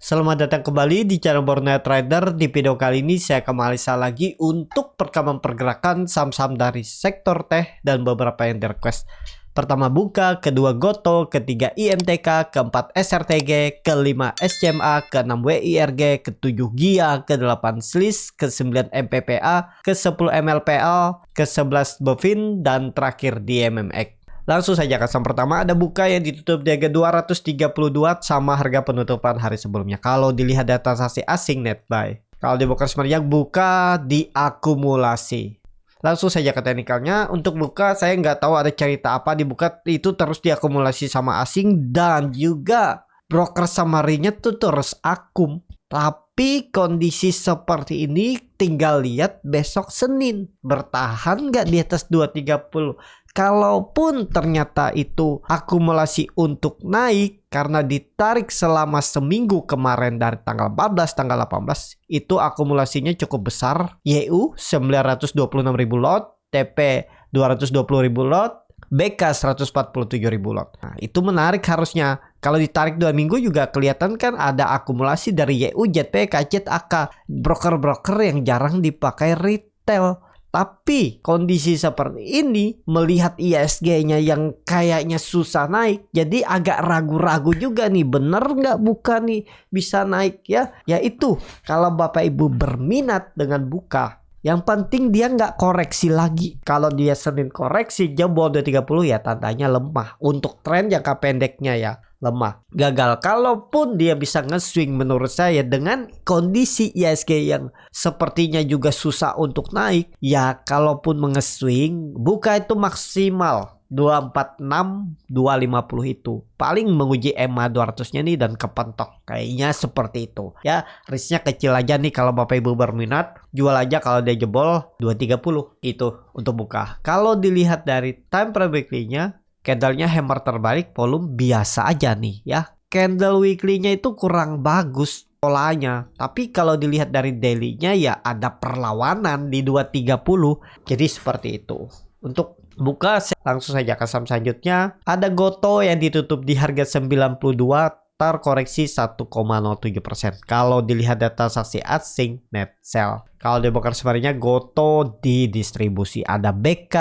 Selamat datang kembali di channel Borneo Trader. Di video kali ini saya kembali lagi untuk perekaman pergerakan saham-saham dari sektor teh dan beberapa yang di request. Pertama Buka, kedua Goto, ketiga IMTK, keempat SRTG, kelima SCMA, keenam WIRG, ketujuh GIA, ke-8 SLIS, ke-9 MPPA, ke-10 MLPL, ke-11 BEFIN, dan terakhir di MMX. Langsung saja ke saham pertama, ada Buka yang ditutup di harga 232 sama harga penutupan hari sebelumnya. Kalau dilihat data transaksi asing net buy. Kalau di broker sebenarnya Buka diakumulasi. Langsung saja ke teknikalnya. Untuk Buka saya nggak tahu ada cerita apa di Buka itu terus diakumulasi sama asing dan juga broker samarinya tuh terus akum. Tapi kondisi seperti ini tinggal lihat besok Senin bertahan nggak di atas 230. Kalaupun ternyata itu akumulasi untuk naik karena ditarik selama seminggu kemarin dari tanggal 14, tanggal 18, itu akumulasinya cukup besar. YU 926.000 lot, TP 220.000 lot, BK 147.000 lot. Nah, itu menarik harusnya. Kalau ditarik 2 minggu juga kelihatan kan ada akumulasi dari YU, JP, KZ, AK. Broker-broker yang jarang dipakai retail. Tapi kondisi seperti ini melihat ISG-nya yang kayaknya susah naik, jadi agak ragu-ragu juga nih, bener nggak Buka nih bisa naik ya? Ya itu kalau Bapak Ibu berminat dengan Buka, yang penting dia nggak koreksi lagi. Kalau dia Senin koreksi jebol 230 ya tandanya lemah. Untuk tren jangka pendeknya ya lemah, gagal. Kalaupun dia bisa nge-swing menurut saya dengan kondisi ISG yang sepertinya juga susah untuk naik, ya kalaupun nge-swing Buka itu maksimal 246, 250 itu paling menguji EMA 200 nya nih dan kepentok, kayaknya seperti itu ya. Risknya kecil aja nih kalau Bapak Ibu berminat, jual aja kalau dia jebol 230 itu untuk Buka. Kalau dilihat dari time frame weekly-nya, candlenya hammer terbalik, volume biasa aja nih ya. Candle weekly-nya itu kurang bagus polanya. Tapi kalau dilihat dari daily-nya ya ada perlawanan di 230. Jadi seperti itu. Untuk Buka langsung saja ke saham selanjutnya. Ada Goto yang ditutup di harga 92, terkoreksi 1,07%. Kalau dilihat data transaksi asing net sell. Kalau di broker sebenarnya Goto di distribusi ada BK,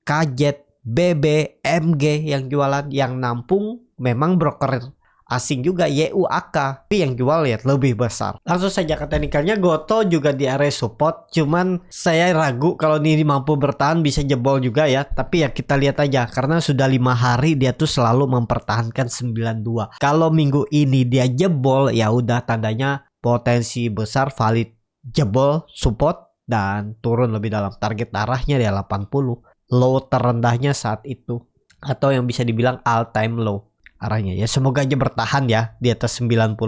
KZ, BB, MG yang jualan, yang nampung memang broker asing juga YU, AK, tapi yang jual lihat lebih besar. Langsung saja ke teknikalnya, Goto juga di area support, cuman saya ragu kalau ini mampu bertahan, bisa jebol juga ya. Tapi ya kita lihat aja karena sudah 5 hari dia tuh selalu mempertahankan 92. Kalau minggu ini dia jebol ya udah tandanya potensi besar valid jebol support dan turun lebih dalam. Target arahnya di 80. Low terendahnya saat itu, atau yang bisa dibilang all time low arahnya ya. Semoga aja bertahan ya di atas 90.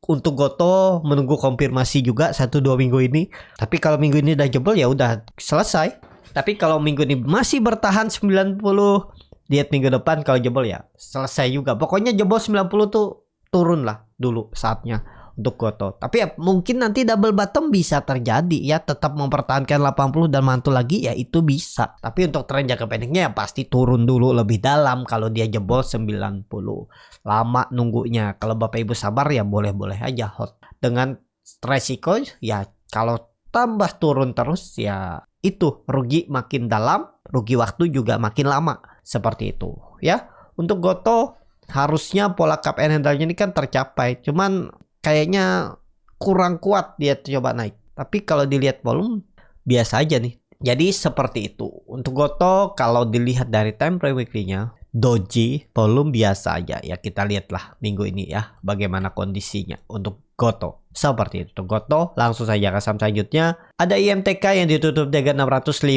Untuk Goto menunggu konfirmasi juga 1-2 minggu ini. Tapi kalau minggu ini udah jebol ya udah selesai. Tapi kalau minggu ini masih bertahan 90, lihat minggu depan kalau jebol ya selesai juga. Pokoknya jebol 90 tuh turun lah dulu saatnya untuk Goto. Tapi ya mungkin nanti double bottom bisa terjadi ya, tetap mempertahankan 80 dan mantul lagi ya itu bisa. Tapi untuk tren jangka pendeknya ya pasti turun dulu lebih dalam kalau dia jebol 90. Lama nunggunya. Kalau Bapak Ibu sabar ya boleh-boleh aja hot. Dengan resiko ya kalau tambah turun terus ya itu rugi makin dalam, rugi waktu juga makin lama. Seperti itu ya. Untuk Goto harusnya pola cup and handle-nya ini kan tercapai. Cuman kayaknya kurang kuat dia coba naik. Tapi kalau dilihat volume biasa aja nih. Jadi seperti itu. Untuk Goto kalau dilihat dari time frame weekly-nya, doji, volume biasa aja ya. Kita lihatlah minggu ini ya bagaimana kondisinya untuk Goto. Seperti itu Goto. Langsung saja ke saham selanjutnya. Ada IMTK yang ditutup di harga 615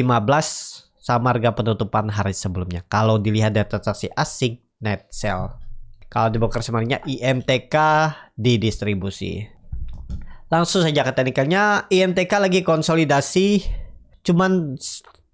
sama harga penutupan hari sebelumnya. Kalau dilihat data transaksi asing net sell. Kalau di broker sebenarnya IMTK di distribusi. Langsung saja ke teknikalnya, IMTK lagi konsolidasi. Cuman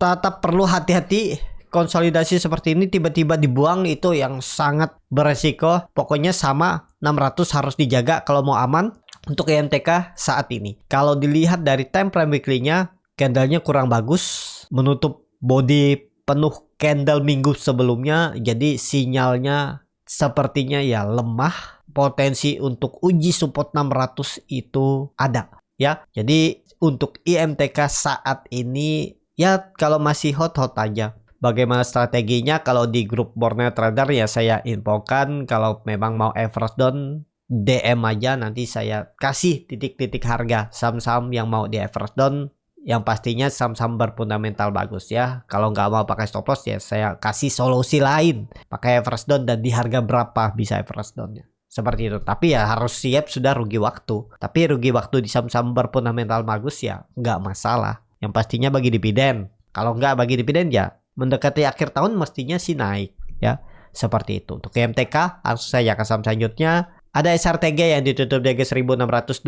tetap perlu hati-hati. Konsolidasi seperti ini tiba-tiba dibuang itu yang sangat beresiko. Pokoknya sama 600 harus dijaga kalau mau aman untuk IMTK saat ini. Kalau dilihat dari time frame weekly-nya, candlenya kurang bagus. Menutup body penuh candle minggu sebelumnya. Jadi sinyalnya sepertinya ya lemah potensi untuk uji support 600 itu ada ya. Jadi untuk IMTK saat ini ya kalau masih hot-hot aja. Bagaimana strateginya? Kalau di grup Borneo Trader ya saya infokan, kalau memang mau average down DM aja, nanti saya kasih titik-titik harga saham-saham yang mau di average down, yang pastinya saham-saham berfundamental bagus ya. Kalau nggak mau pakai stop loss ya saya kasih solusi lain, pakai average down dan di harga berapa bisa average downnya. Seperti itu. Tapi ya harus siap sudah rugi waktu. Tapi rugi waktu di saham-saham berfundamental bagus ya nggak masalah. Yang pastinya bagi dividen. Kalau nggak bagi dividen ya mendekati akhir tahun mestinya sih naik ya. Seperti itu. Untuk MTK langsung saja ke saham selanjutnya. Ada SRTG yang ditutup di harga 1625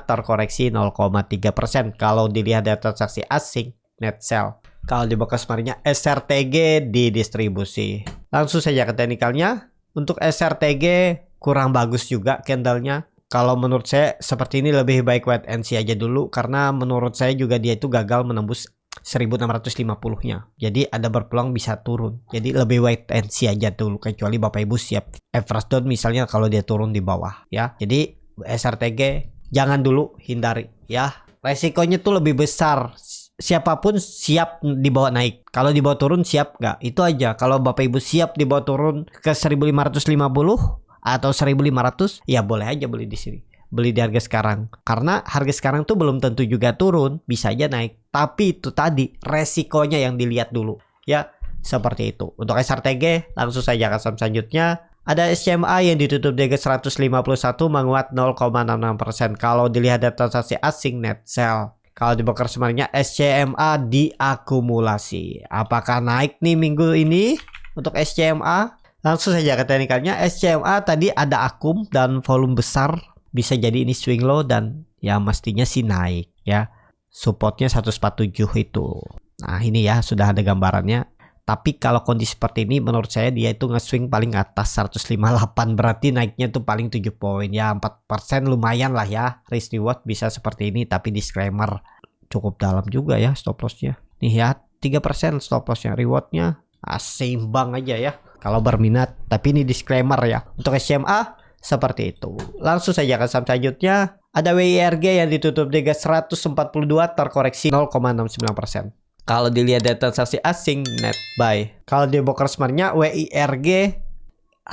terkoreksi 0,3%. Kalau dilihat dari transaksi asing net sell. Kalau di box kemarinnya SRTG didistribusi. Langsung saja ke teknikalnya. Untuk SRTG kurang bagus juga candlenya. Kalau menurut saya seperti ini lebih baik wait and see aja dulu. Karena menurut saya juga dia itu gagal menembus 1650-nya. Jadi ada berpeluang bisa turun. Jadi lebih wait and see aja dulu, kecuali Bapak Ibu siap average down misalnya kalau dia turun di bawah ya. Jadi SRTG jangan dulu, hindari ya. Resikonya tuh lebih besar. Siapapun siap dibawa naik. Kalau dibawa turun siap nggak? Itu aja. Kalau Bapak Ibu siap dibawa turun ke 1550 atau 1500 ya boleh aja beli di sini. Beli di harga sekarang, karena harga sekarang tuh belum tentu juga turun, bisa aja naik. Tapi itu tadi resikonya yang dilihat dulu ya. Seperti itu. Untuk SRTG langsung saja ke saham selanjutnya. Ada SCMA yang ditutup di harga 151 menguat 0,66%. Kalau dilihat dari transaksi asing net sell. Kalau di broker sebenarnya SCMA diakumulasi. Apakah naik nih minggu ini untuk SCMA? Langsung saja ke teknikalnya. SCMA tadi ada akum dan volume besar. Bisa jadi ini swing low dan ya mestinya sih naik ya. Supportnya 147 itu. Nah ini ya sudah ada gambarannya. Tapi kalau kondisi seperti ini menurut saya dia itu nge-swing paling atas 158. Berarti naiknya tuh paling 7 poin ya. 4% lumayan lah ya. Risk reward bisa seperti ini. Tapi disclaimer cukup dalam juga ya stop lossnya. Nih ya 3% stop lossnya. Rewardnya seimbang aja ya. Kalau berminat. Tapi ini disclaimer ya. Untuk SMA seperti itu. Langsung saja ke saham selanjutnya. Ada WIRG yang ditutup di harga 142 terkoreksi 0,69%. Kalau dilihat dari transaksi asing net buy. Kalau di broker sebenarnya WIRG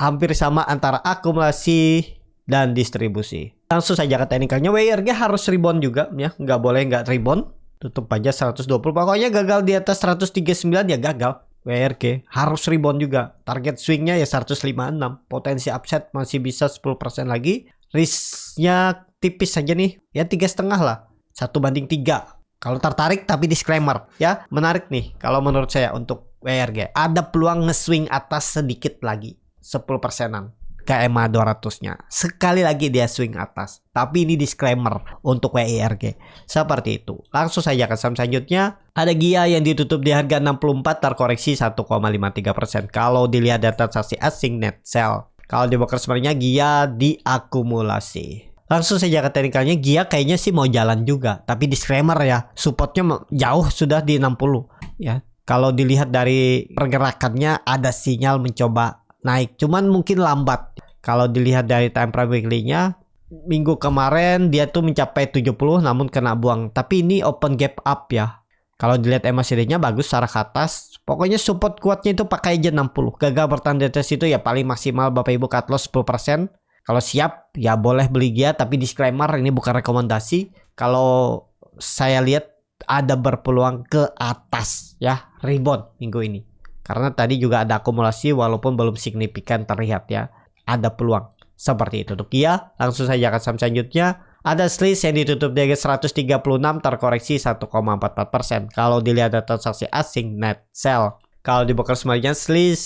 hampir sama antara akumulasi dan distribusi. Langsung saja ke teknikalnya. WIRG harus rebound juga ya. Nggak boleh nggak rebound. Tutup aja 120. Pokoknya gagal di atas 139 ya gagal. WRG harus rebound juga. Target swingnya ya 156. Potensi upside masih bisa 10% lagi. Risknya tipis saja nih. Ya 3,5 lah. 1/3. Kalau tertarik tapi disclaimer ya. Menarik nih kalau menurut saya untuk WRG. Ada peluang nge-swing atas sedikit lagi. 10%an. Ke EMA 200-nya. Sekali lagi dia swing atas. Tapi ini disclaimer untuk WIRG. Seperti itu. Langsung saja ke saham selanjutnya. Ada GIA yang ditutup di harga 64 terkoreksi 1,53%. Kalau dilihat data transaksi asing net sell. Kalau di broker sebenarnya GIA diakumulasi. Langsung saja ke teknikalnya. GIA kayaknya sih mau jalan juga. Tapi disclaimer ya. Supportnya jauh sudah di 60 ya. Kalau dilihat dari pergerakannya ada sinyal mencoba naik, cuman mungkin lambat. Kalau dilihat dari time frame weekly-nya, minggu kemarin dia tuh mencapai 70 namun kena buang. Tapi ini open gap up ya. Kalau dilihat MACD-nya bagus secara ke atas. Pokoknya support kuatnya itu pakai aja 60. Gagal bertahan di atas itu ya paling maksimal Bapak Ibu cut loss 10%. Kalau siap ya boleh beli GIA, tapi disclaimer ini bukan rekomendasi. Kalau saya lihat ada berpeluang ke atas ya, rebound minggu ini. Karena tadi juga ada akumulasi walaupun belum signifikan terlihat ya. Ada peluang seperti itu. Untuk GIA langsung saja ke saham selanjutnya. Ada SLIS yang ditutup di harga 136 terkoreksi 1,44%. Kalau dilihat data transaksi asing net sell. Kalau di broker semuanya SLIS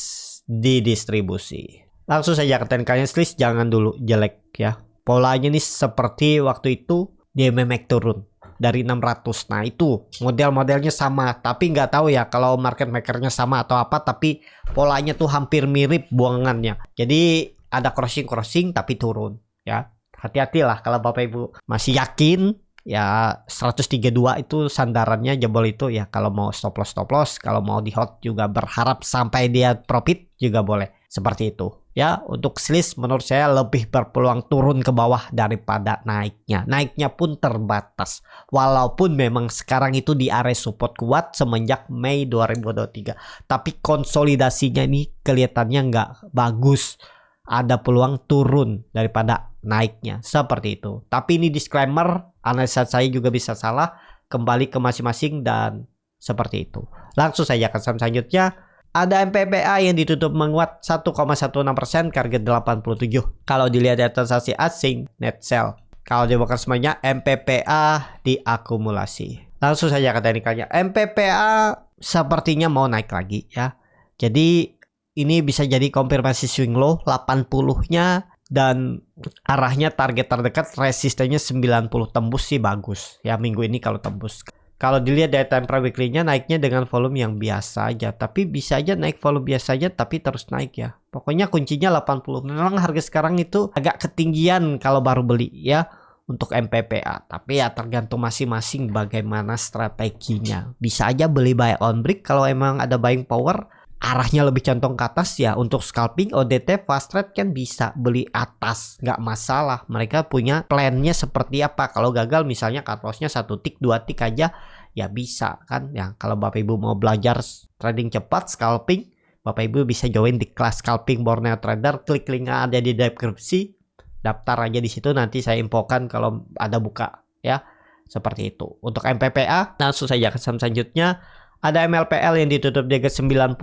didistribusi. Langsung saja ke teknikalnya SLIS jangan dulu jelek ya. Polanya nih seperti waktu itu dia memek turun dari 600. Nah itu model-modelnya sama, tapi nggak tahu ya kalau market makernya sama atau apa, tapi polanya tuh hampir mirip buangannya. Jadi ada crossing tapi turun ya. Hati-hatilah kalau Bapak Ibu masih yakin ya 132 itu sandarannya jebol itu ya. Kalau mau stop loss, kalau mau di hot juga berharap sampai dia profit juga boleh. Seperti itu Ya, untuk selis menurut saya lebih berpeluang turun ke bawah daripada naiknya. Naiknya pun terbatas. Walaupun memang sekarang itu di area support kuat semenjak Mei 2023. Tapi konsolidasinya ini kelihatannya nggak bagus. Ada peluang turun daripada naiknya. Seperti itu. Tapi ini disclaimer, analisa saya juga bisa salah. Kembali ke masing-masing dan seperti itu. Langsung saja ke saham selanjutnya. Ada MPPA yang ditutup menguat 1,16% ke harga 87. Kalau dilihat dari transaksi asing, net sell. Kalau dibongkar semuanya, MPPA diakumulasi. Langsung saja ke teknikalnya. MPPA sepertinya mau naik lagi ya. Jadi ini bisa jadi konfirmasi swing low 80-nya dan arahnya target terdekat resistennya 90 tembus sih bagus. Ya minggu ini kalau tembus. Kalau dilihat dari time frame weekly-nya naiknya dengan volume yang biasa aja. Tapi bisa aja naik volume biasa aja tapi terus naik ya. Pokoknya kuncinya 80. Memang harga sekarang itu agak ketinggian kalau baru beli ya untuk MPPA. Tapi ya tergantung masing-masing bagaimana strateginya. Bisa aja beli buy on break kalau emang ada buying power. Arahnya lebih condong ke atas ya. Untuk scalping ODT fast trade kan bisa beli atas, nggak masalah. Mereka punya plannya seperti apa. Kalau gagal misalnya cut loss-nya 1 tick 2 tick aja ya bisa kan ya. Kalau Bapak Ibu mau belajar trading cepat scalping, Bapak Ibu bisa join di kelas scalping Borneo Trader. Klik link ada di deskripsi, daftar aja di situ, nanti saya infokan kalau ada buka ya. Seperti itu. Untuk MPPA langsung saja ke saham selanjutnya. Ada MLPL yang ditutup di harga 90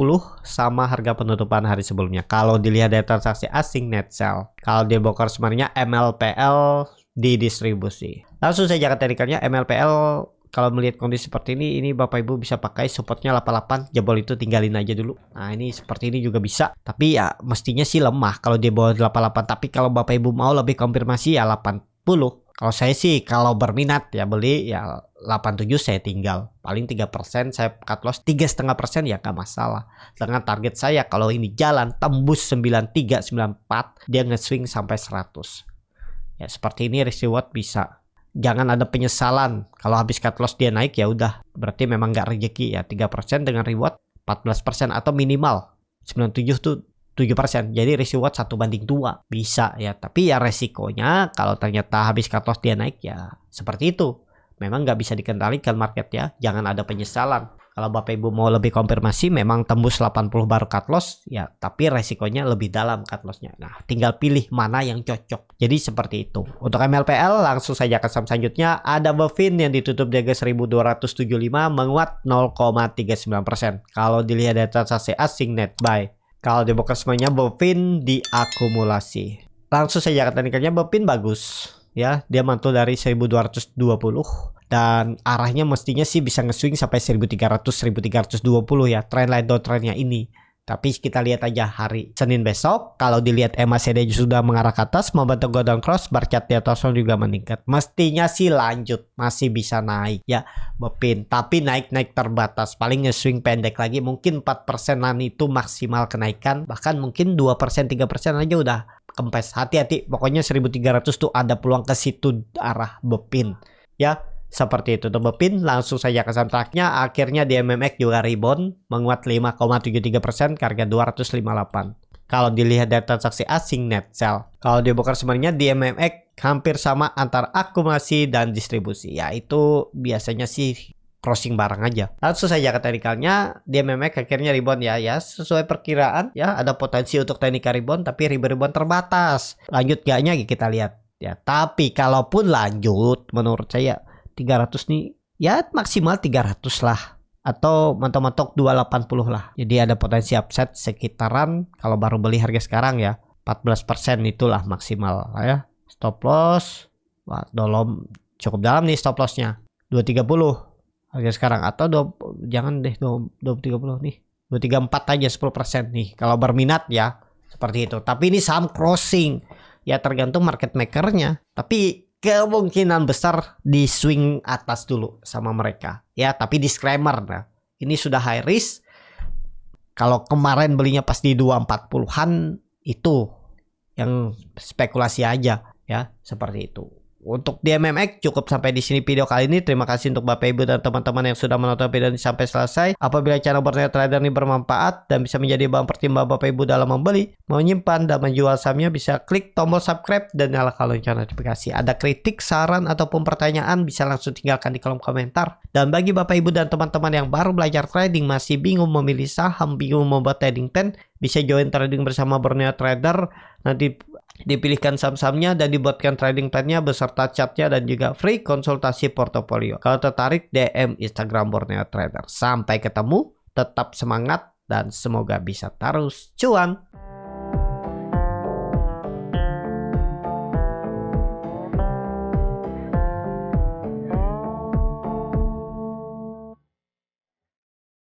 sama harga penutupan hari sebelumnya. Kalau dilihat dari transaksi asing net sell. Kalau dibongkar sebenarnya MLPL didistribusi. Langsung saja ke teknikalnya. MLPL kalau melihat kondisi seperti ini Bapak Ibu bisa pakai supportnya 88. Jebol itu tinggalin aja dulu. Nah ini seperti ini juga bisa. Tapi ya mestinya sih lemah kalau di bawah 88. Tapi kalau Bapak Ibu mau lebih konfirmasi ya 80. Kalau saya sih kalau berminat ya beli ya 87 saya tinggal. Paling 3% saya cut loss 3,5% ya gak masalah. Dengan target saya kalau ini jalan tembus 93, 94 dia nge-swing sampai 100. Ya seperti ini risk reward bisa. Jangan ada penyesalan kalau habis cut loss dia naik ya udah. Berarti memang gak rezeki ya. 3% dengan reward 14% atau minimal 97 tuh 7%. Jadi risk reward 1/2 bisa ya. Tapi ya resikonya kalau ternyata habis cut loss dia naik ya seperti itu. Memang nggak bisa dikendalikan market ya. Jangan ada penyesalan. Kalau Bapak Ibu mau lebih konfirmasi memang tembus 80 baru cut loss ya. Tapi resikonya lebih dalam cut lossnya. Nah tinggal pilih mana yang cocok. Jadi seperti itu. Untuk MLPL langsung saja ke saham selanjutnya. Ada Bovin yang ditutup di harga 1275 menguat 0,39%. Kalau dilihat dari transaksi asing net buy. Kalau dibongkar semuanya Bovin diakumulasi. Langsung saja ke teknikalnya Bovin bagus ya. Dia mantul dari 1220 dan arahnya mestinya sih bisa nge-swing sampai 1300 1320 ya. Trendline downtrendnya ini. Tapi kita lihat aja hari Senin besok. Kalau dilihat MACD sudah mengarah ke atas membentuk golden cross, bar chart di atas juga meningkat. Mestinya sih lanjut, masih bisa naik ya Bovin. Tapi naik-naik terbatas. Paling nge-swing pendek lagi mungkin 4%an itu maksimal kenaikan. Bahkan mungkin 2% 3% aja udah kempes. Hati-hati. Pokoknya 1300 tuh ada peluang ke situ arah Bovin ya. Seperti itu untuk Bovin. Langsung saja ke saham terakhirnya. Akhirnya di MMX juga rebound menguat 5,73% ke harga 258. Kalau dilihat dari transaksi asing net sell. Kalau dibongkar sebenarnya di MMX hampir sama antara akumulasi dan distribusi. Yaitu biasanya sih crossing barang aja. Langsung saja ke teknikalnya. Di MMX akhirnya rebound ya. Sesuai perkiraan ya. Ada potensi untuk teknikal rebound. Tapi rebound terbatas. Lanjut gaknya kita lihat ya. Tapi kalaupun lanjut menurut saya 300 nih ya maksimal 300 lah atau mentok-mentok 280 lah. Jadi ada potensi upside sekitaran kalau baru beli harga sekarang ya 14% itulah maksimal ya. Stop loss wah dalam cukup dalam nih stop lossnya 230 harga sekarang atau jangan deh 230 nih 234 aja 10% nih kalau berminat ya seperti itu. Tapi ini saham crossing ya tergantung market makernya. Tapi kemungkinan besar di swing atas dulu sama mereka ya. Tapi disclaimer nah, ini sudah high risk. Kalau kemarin belinya pas di 240-an itu yang spekulasi aja ya seperti itu. Untuk di MMX cukup sampai di sini video kali ini. Terima kasih untuk Bapak Ibu dan teman-teman yang sudah menonton video ini sampai selesai. Apabila channel Borneo Trader ini bermanfaat dan bisa menjadi bahan pertimbangan Bapak Ibu dalam membeli, menyimpan dan menjual sahamnya, bisa klik tombol subscribe dan nyalakan lonceng notifikasi. Ada kritik, saran ataupun pertanyaan bisa langsung tinggalkan di kolom komentar. Dan bagi Bapak Ibu dan teman-teman yang baru belajar trading, masih bingung memilih saham, bingung membuat trading plan, bisa join trading bersama Borneo Trader. Nanti dipilihkan saham-sahamnya dan dibuatkan trading plan-nya beserta chartnya dan juga free konsultasi portofolio. Kalau tertarik, DM Instagram Borneo Trader. Sampai ketemu, tetap semangat dan semoga bisa terus cuan.